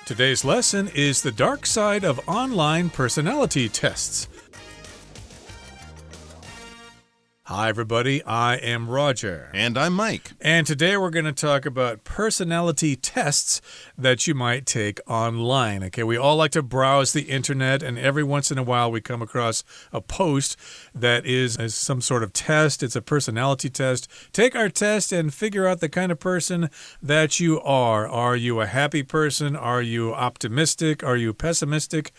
Today's lesson is the dark side of online personality tests. Hi, everybody. I am Roger. And I'm Mike. And today we're going to talk about personality tests that you might take online. Okay, we all like to browse the internet, and every once in a while we come across a post that is some sort of test. It's a personality test. Take our test and figure out the kind of person that you are. Are you a happy person? Are you optimistic? Are you pessimistic?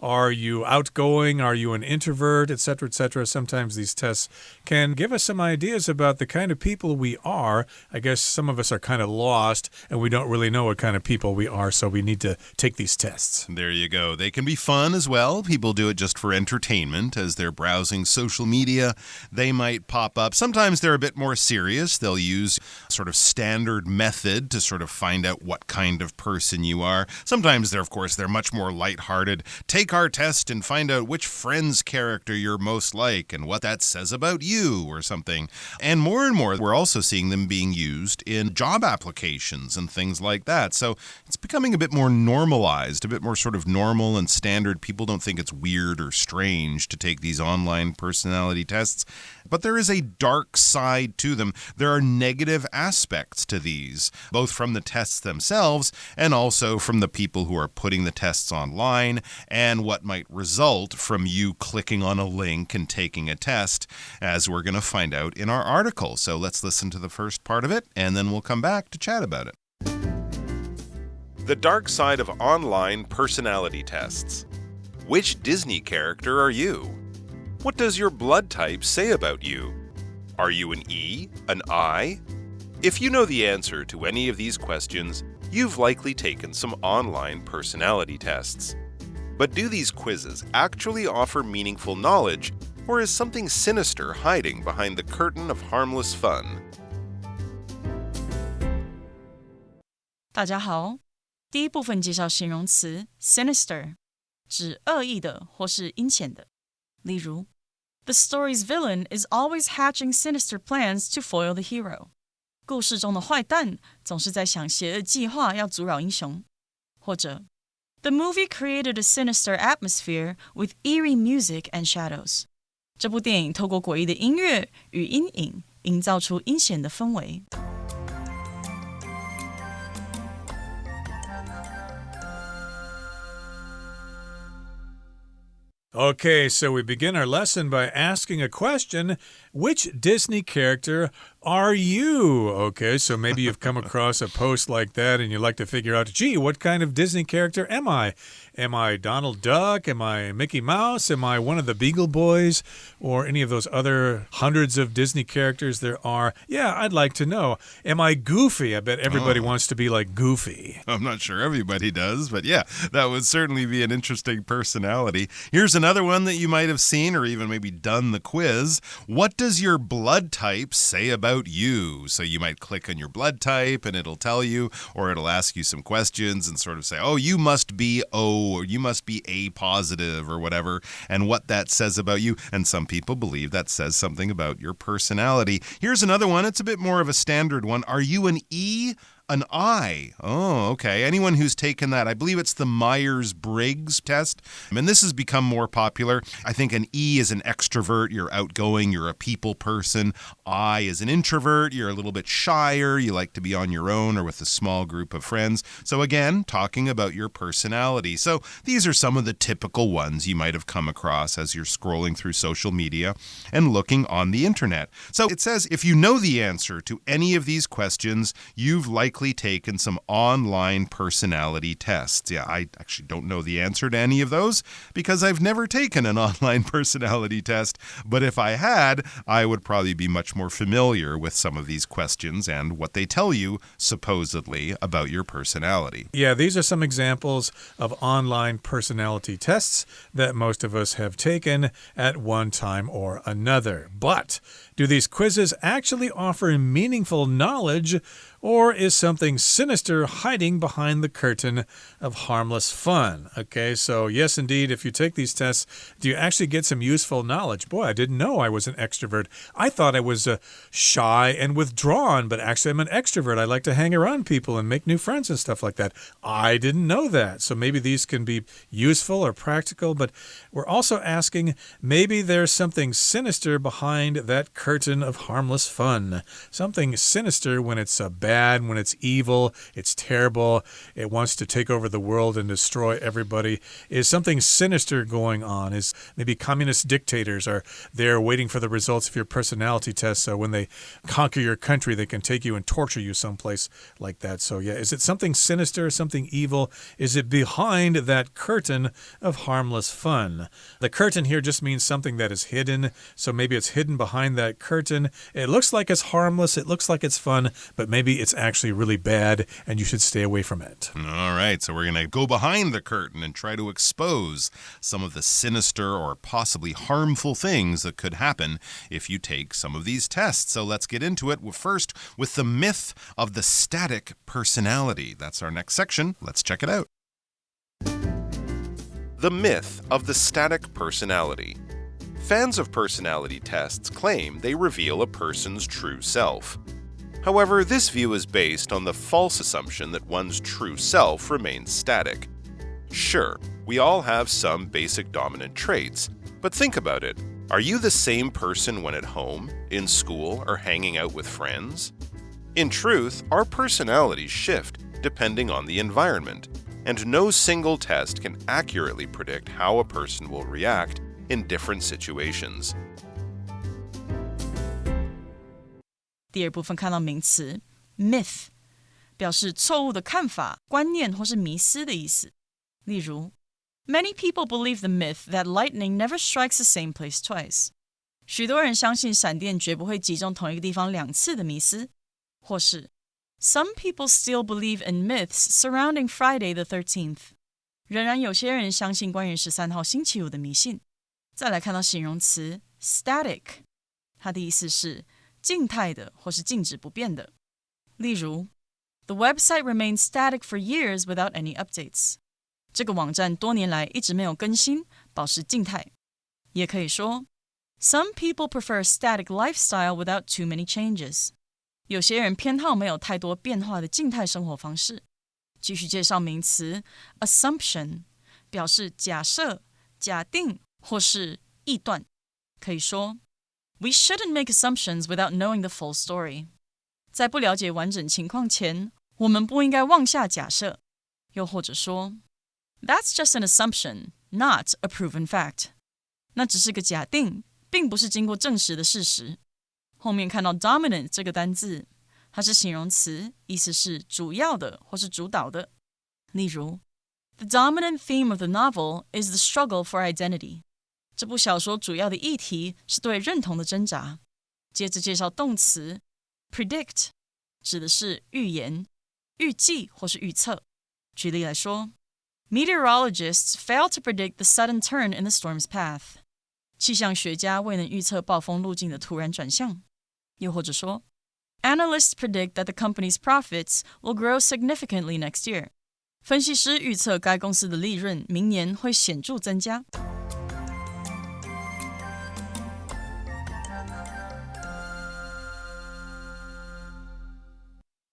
Are you outgoing? Are you an introvert? Etc., etc. Sometimes these tests can give us some ideas about the kind of people we are. I guess some of us are kind of lost, and we don't really know what kind of people we are, so we need to take these tests. There you go. They can be fun as well. People do it just for entertainment. As they're browsing social media, they might pop up. Sometimes they're a bit more serious. They'll use sort of standard method to sort of find out what kind of person you are. Sometimes they're much more lighthearted. Take our test and find out which friend's character you're most like and what that says about you or something. And more, we're also seeing them being used in job applications and things like that. So it's becoming a bit more normalized, a bit more sort of normal and standard. People don't think it's weird or strange to take these online personality tests. But there is a dark side to them. There are negative aspects to these, both from the tests themselves and also from the people who are putting the tests online and what might result from you clicking on a link and taking a test, as we're going to find out in our article. So let's listen to the first part of it, and then we'll come back to chat about it. The dark side of online personality tests. Which Disney character are you? What does your blood type say about you? Are you an E, an I? If you know the answer to any of these questions, you've likely taken some online personality tests. But do these quizzes actually offer meaningful knowledge, or is something sinister hiding behind the curtain of harmless fun? 大家好，第一部分介绍形容词 sinister， 指恶意的或是阴险的。例如 The story's villain is always hatching sinister plans to foil the hero. 故事中的坏蛋总是在想邪恶计划要阻扰英雄。或者 The movie created a sinister atmosphere with eerie music and shadows. 这部电影透过诡异的音乐与阴影，营造出阴险的氛围。Okay, so we begin our lesson by asking a question. Which Disney character are you? Okay, so maybe you've come across a post like that and you'd like to figure out, gee, what kind of Disney character am I? Am I Donald Duck? Am I Mickey Mouse? Am I one of the Beagle Boys? Or any of those other hundreds of Disney characters there are? Yeah, I'd like to know. Am I Goofy? I bet everybody wants to be like Goofy. I'm not sure everybody does, but yeah, that would certainly be an interesting personality. Here's another one that you might have seen or even maybe done the quiz. What does your blood type say about you? So you might click on your blood type and it'll tell you, or it'll ask you some questions and sort of say, oh, you must be O, or you must be A positive or whatever, and what that says about you. And some people believe that says something about your personality. Here's another one. It's a bit more of a standard one. Are you an E? An I. Oh, okay. Anyone who's taken that, I believe it's the Myers-Briggs test. And this has become more popular. I think an E is an extrovert. You're outgoing. You're a people person. I is an introvert. You're a little bit shyer. You like to be on your own or with a small group of friends. So again, talking about your personality. So these are some of the typical ones you might have come across as you're scrolling through social media and looking on the internet. So it says if you know the answer to any of these questions, you've likely taken some online personality tests. Yeah, I actually don't know the answer to any of those because I've never taken an online personality test. But if I had, I would probably be much more familiar with some of these questions and what they tell you, supposedly, about your personality. Yeah, these are some examples of online personality tests that most of us have taken at one time or another. But do these quizzes actually offer meaningful knowledge, or is something sinister hiding behind the curtain of harmless fun? Okay, so yes, indeed, if you take these tests, do you actually get some useful knowledge? Boy, I didn't know I was an extrovert. I thought I was shy and withdrawn, but actually I'm an extrovert. I like to hang around people and make new friends and stuff like that. I didn't know that. So maybe these can be useful or practical, but we're also asking, maybe there's something sinister behind that curtain of harmless fun. Something sinister when it's bad, when it's evil, it's terrible, it wants to take over the world and destroy everybody. Is something sinister going on? Is maybe communist dictators are there waiting for the results of your personality test, so when they conquer your country, they can take you and torture you someplace like that. So yeah, is it something sinister, something evil? Is it behind that curtain of harmless fun? The curtain here just means something that is hidden, so maybe it's hidden behind that curtain. It looks like it's harmless, it looks like it's fun, but maybe it's actually really bad and you should stay away from it. All right, so we're going to go behind the curtain and try to expose some of the sinister or possibly harmful things that could happen if you take some of these tests. So let's get into it first with the myth of the static personality. That's our next section. Let's check it out. The myth of the static personality. Fans of personality tests claim they reveal a person's true self. However, this view is based on the false assumption that one's true self remains static. Sure, we all have some basic dominant traits, but think about it. Are you the same person when at home, in school, or hanging out with friends? In truth, our personalities shift depending on the environment, and no single test can accurately predict how a person will react in different situations. 第二部分看到名词 myth， 表示错误的看法、观念或是迷思的意思。例如 Many people believe the myth that lightning never strikes the same place twice. 许多人相信闪电绝不会击中同一个地方2次的迷思。或是 Some people still believe in myths surrounding Friday the 13th. 仍然有些人相信关于13号星期五的迷信。再来看到形容词 static， 它的意思是静态的或是静止不变的。例如 The website remained static for years without any updates. 这个网站多年来一直没有更新，保持静态。也可以说 Some people prefer a static lifestyle without too many changes. 有些人偏好没有太多变化的静态生活方式。继续介绍名词 assumption， 表示假设、假定或是臆断。可以说We shouldn't make assumptions without knowing the full story. 在不了解完整情况前，我们不应该妄下假设。又或者说 That's just an assumption, not a proven fact. 那只是个假定，并不是经过证实的事实。后面看到 dominant 这个单字，它是形容词，意思是主要的或是主导的。例如 The dominant theme of the novel is the struggle for identity. 这部小说主要的议题是对认同的挣扎。接着介绍动词 predict， 指的是预言、预计或是预测。举例来说 Meteorologists fail to predict the sudden turn in the storm's path. 气象学家未能预测暴风路径的突然转向。又或者说 Analysts predict that the company's profits will grow significantly next year. 分析师预测该公司的利润明年会显著增加。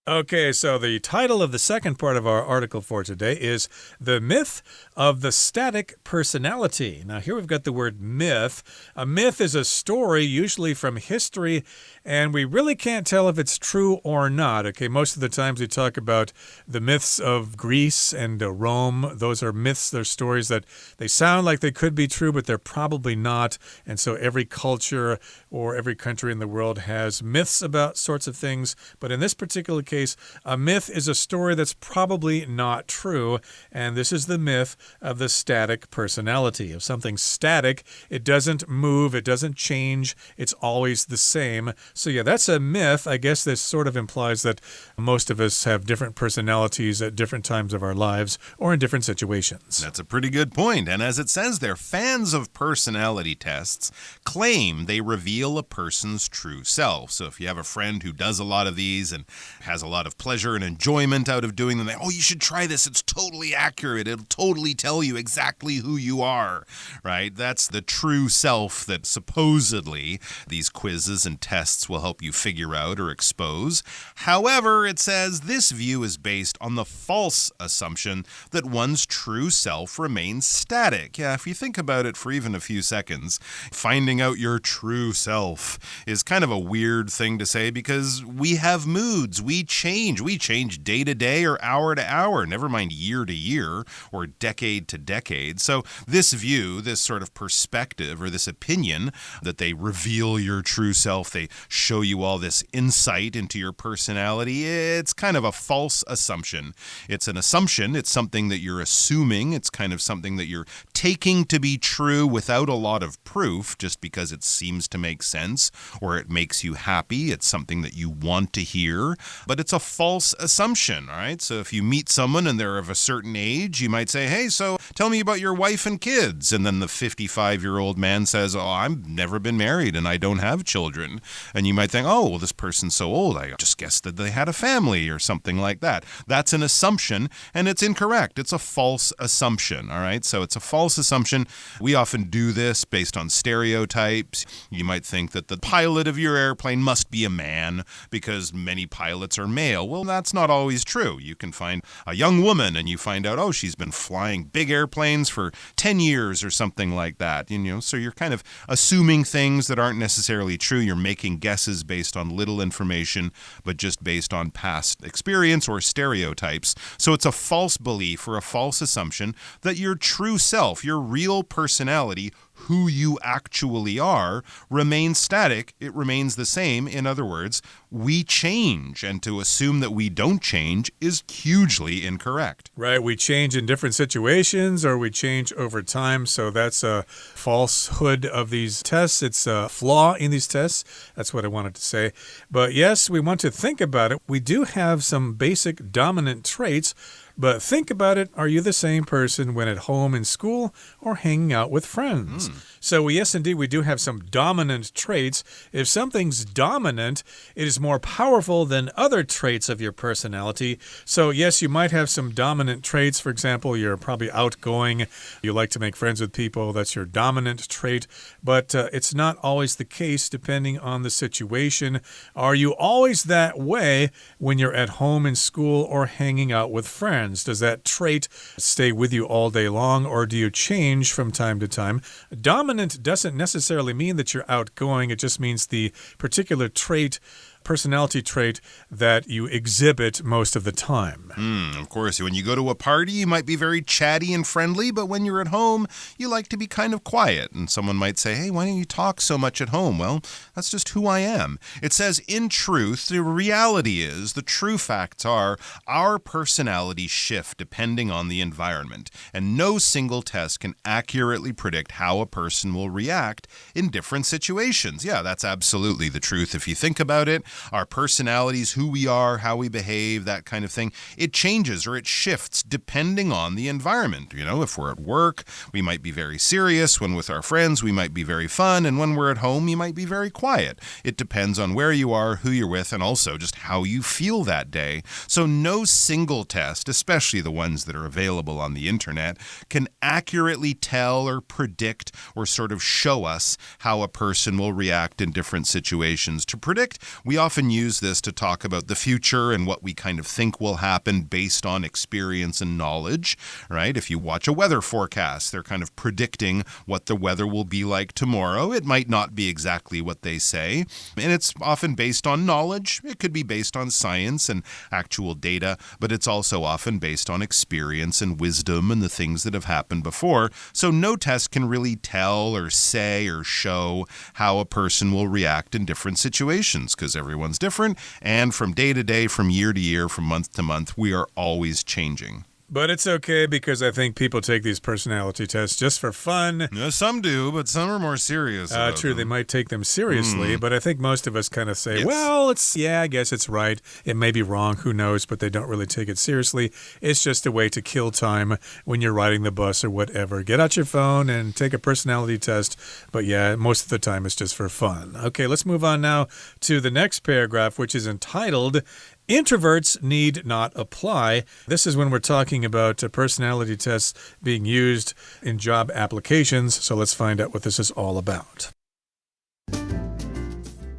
Okay, so the title of the second part of our article for today is The Myth of the Static Personality. Now, here we've got the word myth. A myth is a story, usually from history, and we really can't tell if it's true or not. Okay, most of the times we talk about the myths of Greece and Rome. Those are myths. They're stories that they sound like they could be true, but they're probably not. And so every culture or every country in the world has myths about sorts of things. But in this particular case, a myth is a story that's probably not true, and this is the myth of the static personality. If something's static, it doesn't move, it doesn't change, it's always the same. So yeah, that's a myth. I guess this sort of implies that most of us have different personalities at different times of our lives or in different situations. That's a pretty good point. And as it says there, fans of personality tests claim they reveal a person's true self. So if you have a friend who does a lot of these and has a a lot of pleasure and enjoyment out of doing them. Oh, you should try this. It's totally accurate. It'll totally tell you exactly who you are, right? That's the true self that supposedly these quizzes and tests will help you figure out or expose. However, it says this view is based on the false assumption that one's true self remains static. Yeah, if you think about it for even a few seconds, finding out your true self is kind of a weird thing to say because we have moods. We change. We change day to day or hour to hour, never mind year to year or decade to decade. So this view, this sort of perspective or this opinion that they reveal your true self, they show you all this insight into your personality, it's kind of a false assumption. It's an assumption. It's something that you're assuming. It's kind of something that you're taking to be true without a lot of proof, just because it seems to make sense or it makes you happy. It's something that you want to hear, but it's a false assumption, all right? So if you meet someone and they're of a certain age, you might say, hey, so tell me about your wife and kids. And then the 55-year-old man says, oh, I've never been married and I don't have children. And you might think, oh, well, this person's so old, I just guessed that they had a family or something like that. That's an assumption, and it's incorrect. It's a false assumption, all right? So it's a false assumption. We often do this based on stereotypes. You might think that the pilot of your airplane must be a man because many pilots are male. Well, that's not always true. You can find a young woman and you find out, oh, she's been flying big airplanes for 10 years or something like that. So you're kind of assuming things that aren't necessarily true. You're making guesses based on little information, but just based on past experience or stereotypes. So it's a false belief or a false assumption that your true self, your real personality, who you actually are, remains static. It remains the same. In other words, we change, and to assume that we don't change is hugely incorrect. Right, we change in different situations or we change over time, so that's a falsehood of these tests. It's a flaw in these tests. That's what I wanted to say. But yes, we want to think about it. We do have some basic dominant traits. But think about it. Are you the same person when at home in school or hanging out with friends? So yes, indeed, we do have some dominant traits. If something's dominant, it is more powerful than other traits of your personality. So yes, you might have some dominant traits. For example, you're probably outgoing. You like to make friends with people. That's your dominant trait. But it's not always the case depending on the situation. Are you always that way when you're at home in school or hanging out with friends? Does that trait stay with you all day long, or do you change from time to time? Dominant doesn't necessarily mean that you're outgoing. It just means the particular trait, personality trait that you exhibit most of the time. Of course, when you go to a party, you might be very chatty and friendly, but when you're at home, you like to be kind of quiet. And someone might say, hey, why don't you talk so much at home? Well, that's just who I am. It says, in truth, the reality is, the true facts are, our personalities shift depending on the environment, and no single test can accurately predict how a person will react in different situations. Yeah, that's absolutely the truth if you think about it. Our personalities, who we are, how we behave, that kind of thing, it changes or it shifts depending on the environment. If we're at work, we might be very serious. When with our friends, we might be very fun. And when we're at home, you might be very quiet. It depends on where you are, who you're with, and also just how you feel that day. So no single test, especially the ones that are available on the internet, can accurately tell or predict or sort of show us how a person will react in different situations. To predict, we often use this to talk about the future and what we kind of think will happen based on experience and knowledge, right? If you watch a weather forecast, they're kind of predicting what the weather will be like tomorrow. It might not be exactly what they say, and it's often based on knowledge. It could be based on science and actual data, but it's also often based on experience and wisdom and the things that have happened before. So no test can really tell or say or show how a person will react in different situations, because everyone's different, and from day to day, from year to year, from month to month, we are always changing. But it's okay because I think people take these personality tests just for fun. Yeah, some do, but some are more serious. True, they might take them seriously, but I think most of us kind of say, well, I guess it's right. It may be wrong, who knows, but they don't really take it seriously. It's just a way to kill time when you're riding the bus or whatever. Get out your phone and take a personality test. But yeah, most of the time it's just for fun. Okay, let's move on now to the next paragraph, which is entitled, Introverts need not apply. This is when we're talking about personality tests being used in job applications. So let's find out what this is all about.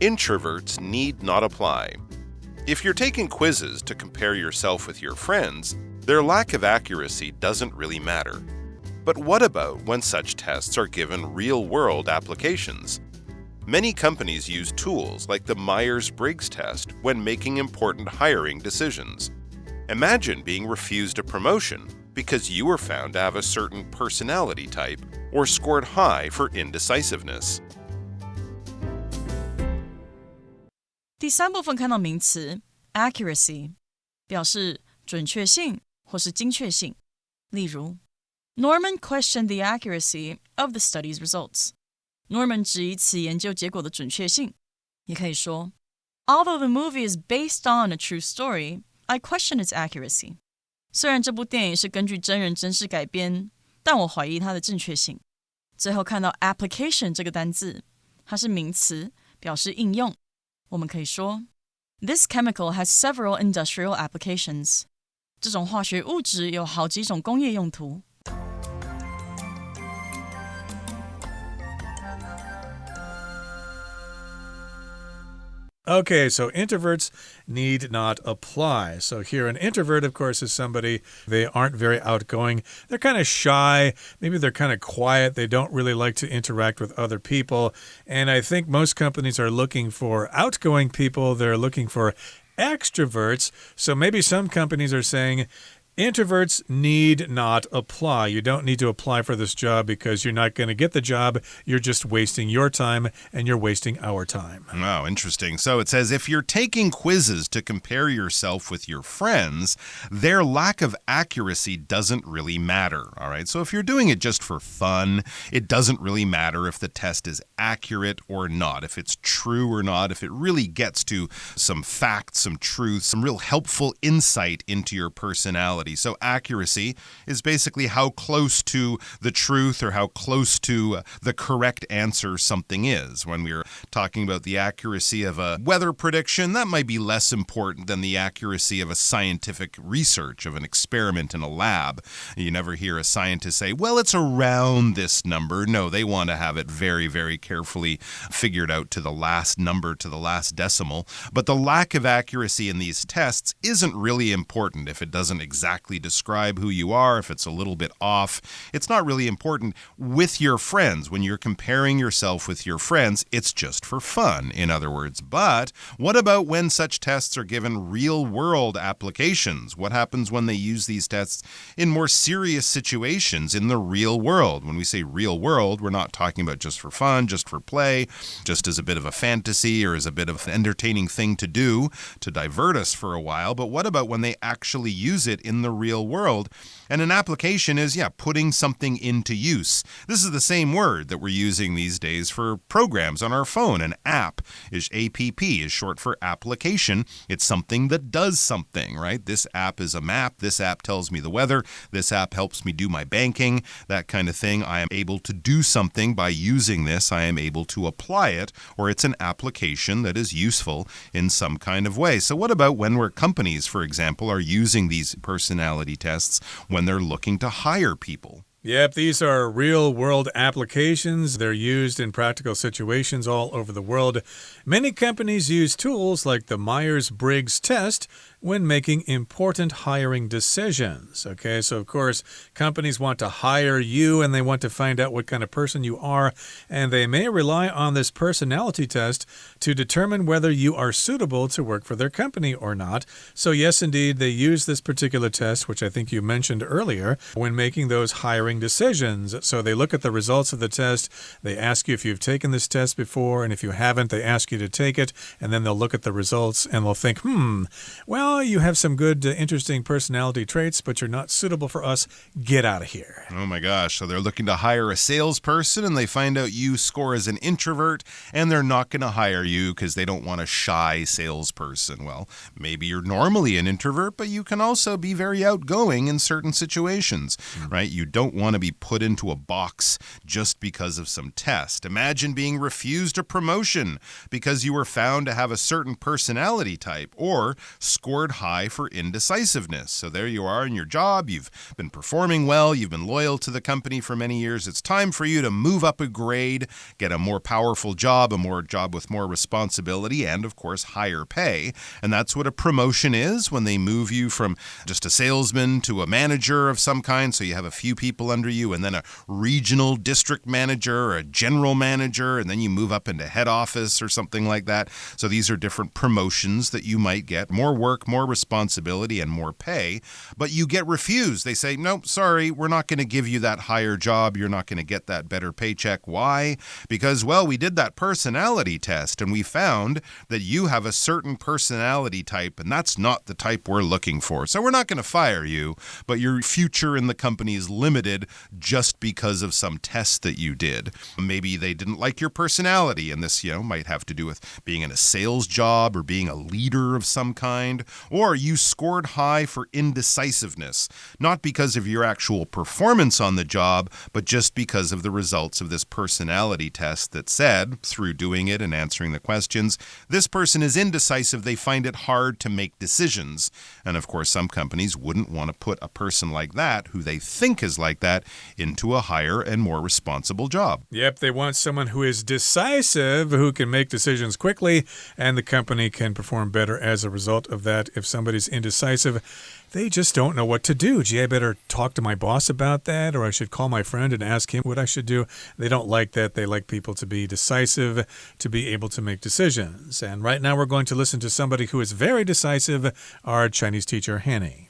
Introverts need not apply. If you're taking quizzes to compare yourself with your friends, their lack of accuracy doesn't really matter. But what about when such tests are given real-world applications? Many companies use tools like the Myers-Briggs test when making important hiring decisions. Imagine being refused a promotion because you were found to have a certain personality type or scored high for indecisiveness. 第三部分看到名词 accuracy 表示准确性或是精确性。例如 Norman questioned the accuracy of the study's results. Norman 质疑此研究结果的准确性。也可以说 Although the movie is based on a true story, I question its accuracy. 虽然这部电影是根据真人真事改编，但我怀疑它的正确性。最后看到 application 这个单字，它是名词，表示应用。我们可以说 This chemical has several industrial applications. 这种化学物质有好几种工业用途。Okay, so introverts need not apply. So here, an introvert, of course, is somebody, they aren't very outgoing. They're kind of shy. Maybe they're kind of quiet. They don't really like to interact with other people. And I think most companies are looking for outgoing people. They're looking for extroverts. So maybe some companies are saying, introverts need not apply. You don't need to apply for this job because you're not going to get the job. You're just wasting your time and you're wasting our time. Wow, interesting. So it says if you're taking quizzes to compare yourself with your friends, their lack of accuracy doesn't really matter. All right. So if you're doing it just for fun, it doesn't really matter if the test is accurate or not, if it's true or not, if it really gets to some facts, some truth, some real helpful insight into your personality. So accuracy is basically how close to the truth or how close to the correct answer something is. When we're talking about the accuracy of a weather prediction, that might be less important than the accuracy of a scientific research, of an experiment in a lab. You never hear a scientist say, well, it's around this number. No, they want to have it very, very carefully figured out to the last number, to the last decimal. But the lack of accuracy in these tests isn't really important if it doesn't exactly describe who you are, if it's a little bit off. It's not really important with your friends. When you're comparing yourself with your friends, it's just for fun, in other words. But what about when such tests are given real-world applications? What happens when they use these tests in more serious situations in the real world? When we say real world, we're not talking about just for fun, just for play, just as a bit of a fantasy or as a bit of an entertaining thing to do to divert us for a while. But what about when they actually use it in the real world? And an application is, putting something into use. This is the same word that we're using these days for programs on our phone. An app is APP, is short for application. It's something that does something, right? This app is a map. This app tells me the weather. This app helps me do my banking, that kind of thing. I am able to do something by using this. I am able to apply it, or it's an application that is useful in some kind of way. So what about when companies, for example, are using these personality tests when they're looking to hire people? Yep, these are real-world applications. They're used in practical situations all over the world. Many companies use tools like the Myers-Briggs test when making important hiring decisions. Okay, so of course, companies want to hire you and they want to find out what kind of person you are, and they may rely on this personality test to determine whether you are suitable to work for their company or not. So yes, indeed, they use this particular test, which I think you mentioned earlier, when making those hiring decisions. So they look at the results of the test, they ask you if you've taken this test before, and if you haven't, they ask you to take it, and then they'll look at the results and they'll think, well, you have some good, interesting personality traits, but you're not suitable for us. Get out of here. Oh my gosh. So they're looking to hire a salesperson and they find out you score as an introvert and they're not going to hire you because they don't want a shy salesperson. Well, maybe you're normally an introvert, but you can also be very outgoing in certain situations, right? You don't want to be put into a box just because of some test. Imagine being refused a promotion because you were found to have a certain personality type or scored scored high for indecisiveness. So there you are in your job. You've been performing well. You've been loyal to the company for many years. It's time for you to move up a grade, get a more powerful job, a job with more responsibility, and, of course, higher pay. And that's what a promotion is when they move you from just a salesman to a manager of some kind. So you have a few people under you, and then a regional district manager or a general manager, and then you move up into head office or something like that. So these are different promotions that you might get. More work, more responsibility, and more pay. But you get refused. They say, nope, sorry, we're not going to give you that higher job. You're not going to get that better paycheck. Why? Because, well, we did that personality test, and we found that you have a certain personality type, and that's not the type we're looking for. So we're not going to fire you, but your future in the company is limited just because of some test that you did. Maybe they didn't like your personality, and this, might have to do with being in a sales job or being a leader of some kind. Or you scored high for indecisiveness, not because of your actual performance on the job, but just because of the results of this personality test that said, through doing it and answering the questions, this person is indecisive. They find it hard to make decisions. And of course, some companies wouldn't want to put a person like that, who they think is like that, into a higher and more responsible job. Yep, they want someone who is decisive, who can make decisions quickly, and the company can perform better as a result of that. If somebody's indecisive, they just don't know what to do. Gee, I better talk to my boss about that, or I should call my friend and ask him what I should do. They don't like that. They like people to be decisive, to be able to make decisions. And right now we're going to listen to somebody who is very decisive, our Chinese teacher, Hanny.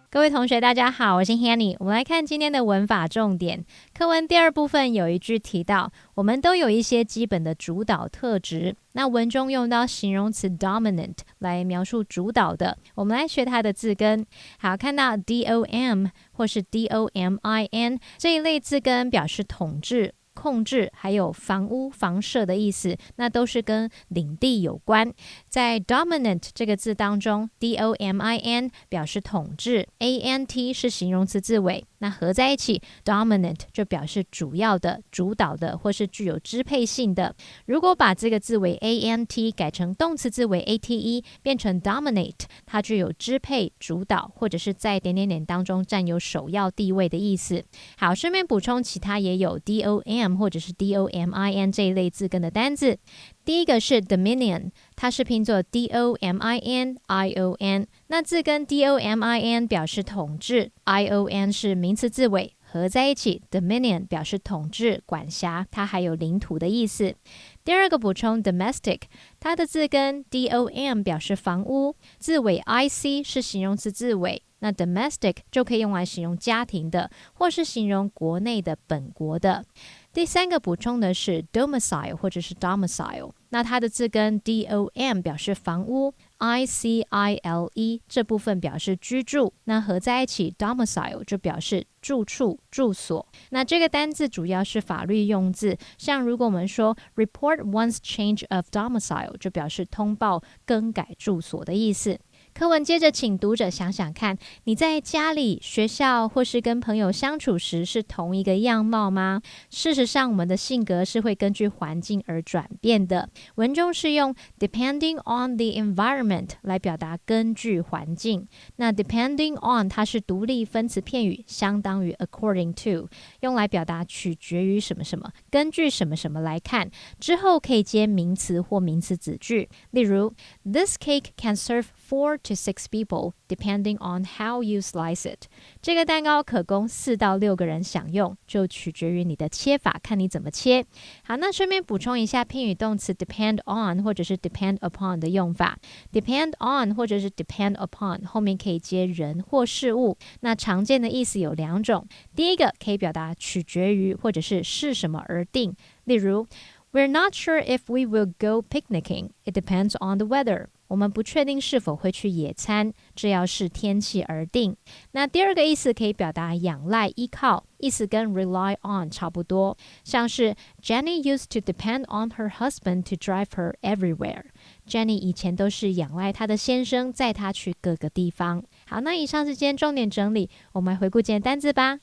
各位同学大家好，我是 Hanny。 我们来看今天的文法重点。课文第二部分有一句提到，我们都有一些基本的主导特质。那文中用到形容词 dominant 来描述主导的，我们来学它的字根。好，看到 dom 或是 domin 这一类字根表示统治、控制还有房屋房舍的意思，那都是跟领地有关。在 dominant 这个字当中， domin 表示统治， ant 是形容词字尾，那合在一起 dominant 就表示主要的、主导的或是具有支配性的。如果把这个字尾 ant 改成动词字尾 ate 变成 dominate， 它具有支配、主导或者是在点点点当中占有首要地位的意思。好，顺便补充其他也有 dom 或者是 domin 这一类字根的单字。第一个是 dominion， 它是拼作 dominion， 那字根 dominion 表示统治， ion 是名词字尾，合在一起 dominion 表示统治、管辖，它还有领土的意思。第二个补充 domestic， 它的字根 dom 表示房屋，字尾 ic 是形容词字尾，那 domestic 就可以用来形容家庭的，或是形容国内的、本国的。第三个补充的是 domicile 或者是 domicile， 那它的字根 dom 表示房屋， icile 这部分表示居住，那合在一起 domicile 就表示住处、住所。那这个单字主要是法律用字，像如果我们说 report one's change of domicile， 就表示通报更改住所的意思。课文接着请读者想想看，你在家里、学校或是跟朋友相处时是同一个样貌吗？事实上，我们的性格是会根据环境而转变的。文中是用 depending on the environment 来表达根据环境。那 depending on 它是独立分词片语，相当于 according to， 用来表达取决于什么什么，根据什么什么来看。之后可以接名词或名词子句，例如 This cake can serve 4 to 6 people, depending on how you slice it. 这个蛋糕可供4到6个人享用，就取决于你的切法，看你怎么切。好，那顺便补充一下片语动词 depend on 或者是 depend upon 的用法。depend on 或者是 depend upon 后面可以接人或事物，那常见的意思有两种。第一个可以表达取决于或者是视什么而定，例如We're not sure if we will go picnicking. It depends on the weather. 我们不确定是否会去野餐，这要视天气而定。那第二个意思可以表达仰赖、依靠，意思跟 rely on 差不多，像是 Jenny used to depend on her husband to drive her everywhere. Jenny 以前都是仰赖她的先生载她去各个地方。好，那以上是今天重点整理，我们来回顾今天单字吧。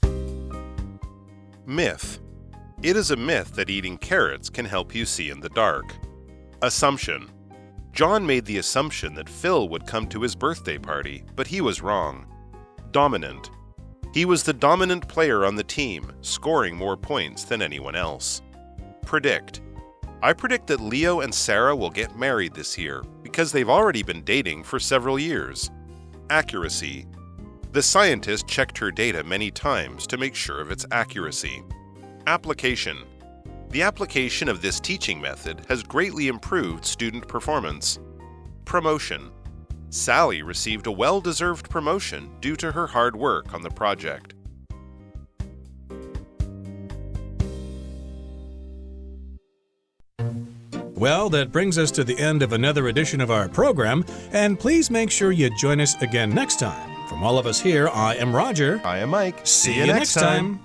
Myth. It is a myth that eating carrots can help you see in the dark. Assumption. John made the assumption that Phil would come to his birthday party, but he was wrong. Dominant. He was the dominant player on the team, scoring more points than anyone else. Predict. I predict that Leo and Sarah will get married this year because they've already been dating for several years. Accuracy. The scientist checked her data many times to make sure of its accuracy. Application. The application of this teaching method has greatly improved student performance. Promotion. Sally received a well-deserved promotion due to her hard work on the project. Well, that brings us to the end of another edition of our program, and please make sure you join us again next time. From all of us here, I am Roger. I am Mike. See you next time.